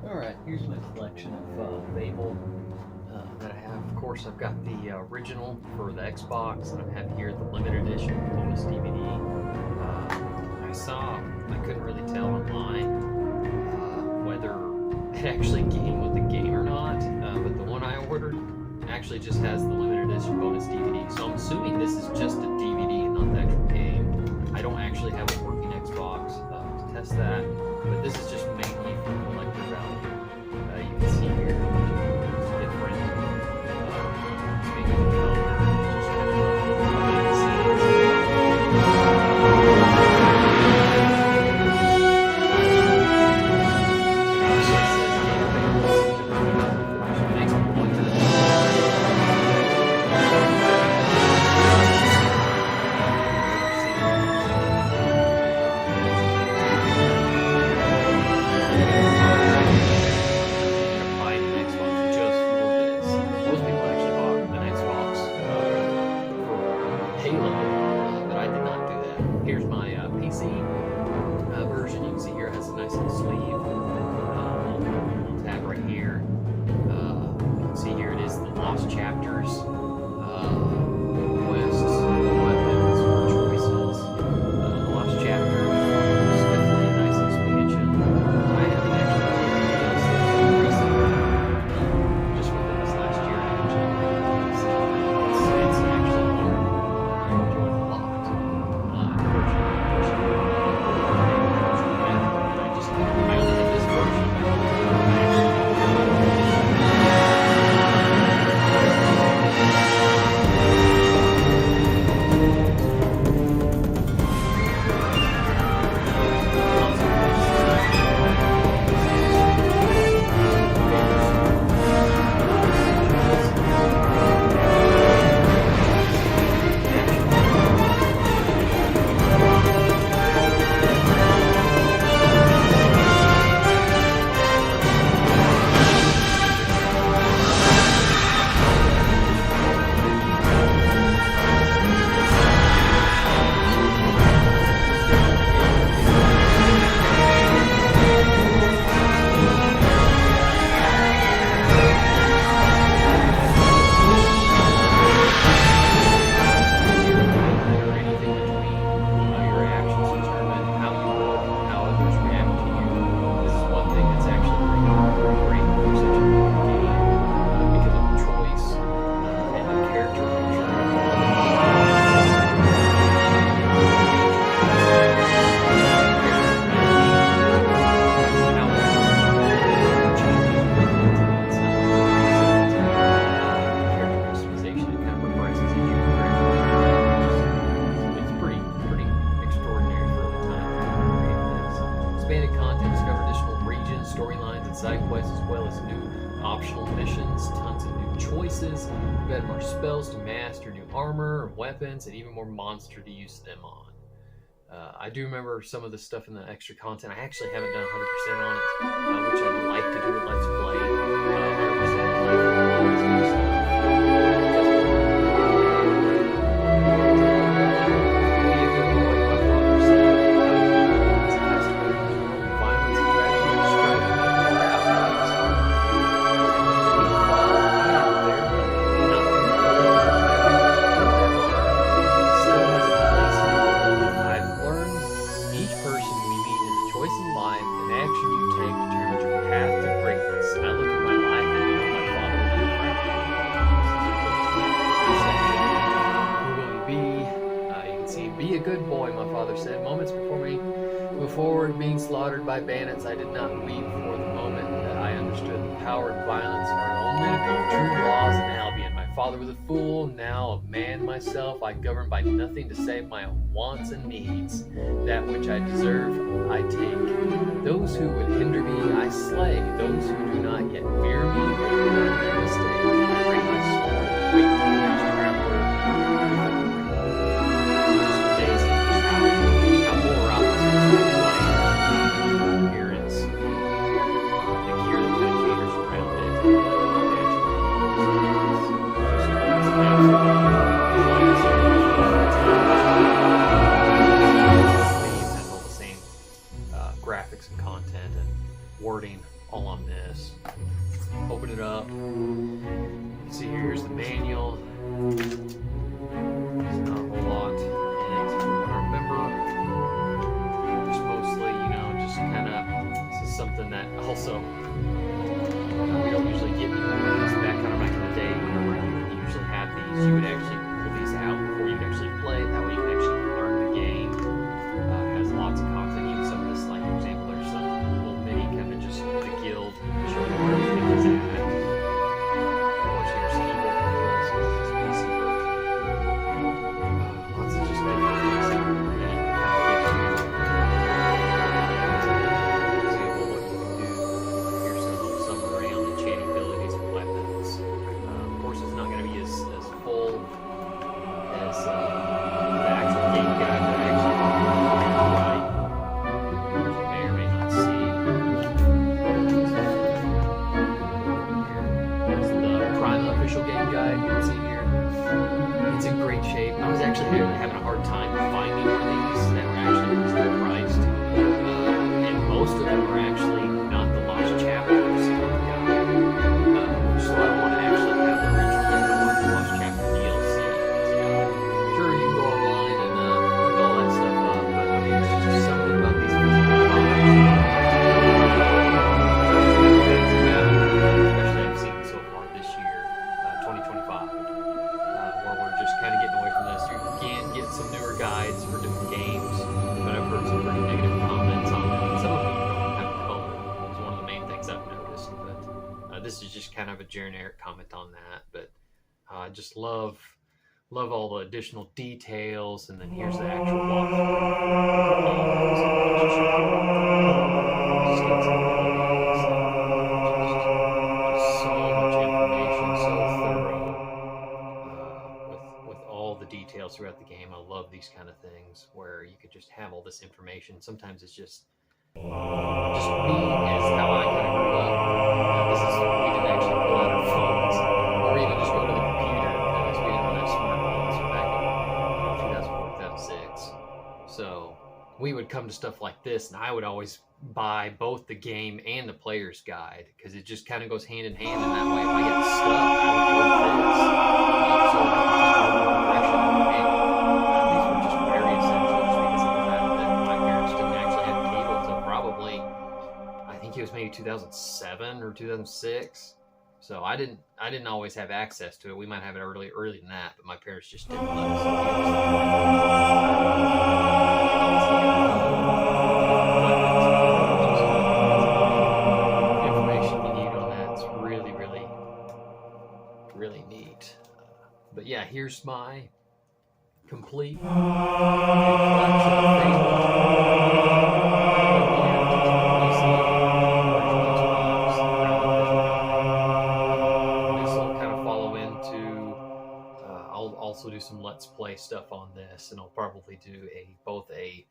Alright, here's my collection of Fable that I have. Of course, I've got the original for the Xbox, and I have here the limited edition bonus DVD. I couldn't really tell online whether it actually came with the game or not, but the one I ordered actually just has the limited edition bonus DVD. So I'm assuming this is just a DVD and not the actual game. I don't actually have a working Xbox to test that, but this is just mainly for collector value. You can see here it's different. Speaking of color, just kind of behind the scenes. Halo, but I did not do that. Here's my PC version. You can see here it has a nice little sleeve. Little tab right here. You can see here it is the Lost Chapters. Quests, weapons, choices. The Lost Chapters is definitely a nice expansion. I haven't actually played this recently, just within this last year actually. It's actually wonderful. I enjoy it a lot. Unfortunately, I only have this version. Expanded content, discover additional regions, storylines, and side quests, as well as new optional missions, tons of new choices. You've got more spells to master, new armor, weapons, and even more monster to use them on. I do remember some of the stuff in the extra content. I actually haven't done 100% on it, which I'd like to do a Let's Play. 100% playthrough. Be a good boy, my father said. Moments before being slaughtered by bandits, I did not weep for the moment that I understood the power and violence are only true laws in Albion. My father was a fool, now a man myself. I govern by nothing to save my own wants and needs. That which I deserve, I take. Those who would hinder me, I slay. Those who do not yet fear me, learn their mistake. I bring my sword, wait for the traveler. Graphics and content and wording all on this. Open it up. See, here's the manual. There's not a whole lot in it. I remember just mostly, just kind of, this is something that also we don't usually get anymore. This back in the day, whenever you usually have these, you would actually pull these out before you'd actually play. That way you can actually learn the game. Has lots of content. Even some of this, like for example, there's some little mini kind of just the guild showing where everything is at. Of course, here's keyboard controls, so this is PC version. Lots of just different things that kind of gives you example of what you can do. Here's some around the chatting abilities and weapons. Of course, it's not going to be as full as the actual game guide that I actually write, which you may or may not see. Here's the Prime official game guide. You can see here. It's in great shape. I was actually having a hard time finding one of these that were actually reasonably priced. And most of them are actually not the Lost Chapters guide, which is why I want to actually have the original Lost Chapter DLC. Sure, you can go online and look all that stuff up, but I mean, it's just something about these physical products. Especially I've seen so far this year, 2025, where we're just kind of getting away from this. You can get some newer guides for different games, but I've heard some pretty negative comments on them. Some of them don't have color. It's one of the main things I've noticed, but this is just kind of a generic comment on that. But I just love all the additional details, and then here's the actual just so much information, so thorough, with all the details throughout the game. I love these kind of things where you could just have all this information. Sometimes it's just me as how I kind of grew up. This is we didn't actually pull out our phones or even just go to the computer because we didn't have smartphones back in 2004, 2006. So we would come to stuff like this, and I would always buy both the game and the player's guide because it just kind of goes hand in hand. And that way, if I get stuck, I would go to this. So I can keep more progression in the game. These were just very essential just because of the fact that my parents didn't actually have cable until probably, I think it was maybe 2007 or 2006. So I didn't always have access to it. We might have it earlier than that, but my parents just didn't let us use information you need on that. It's really, really, really neat. But yeah, here's my complete collection of also do some Let's Play stuff on this, and I'll probably do both a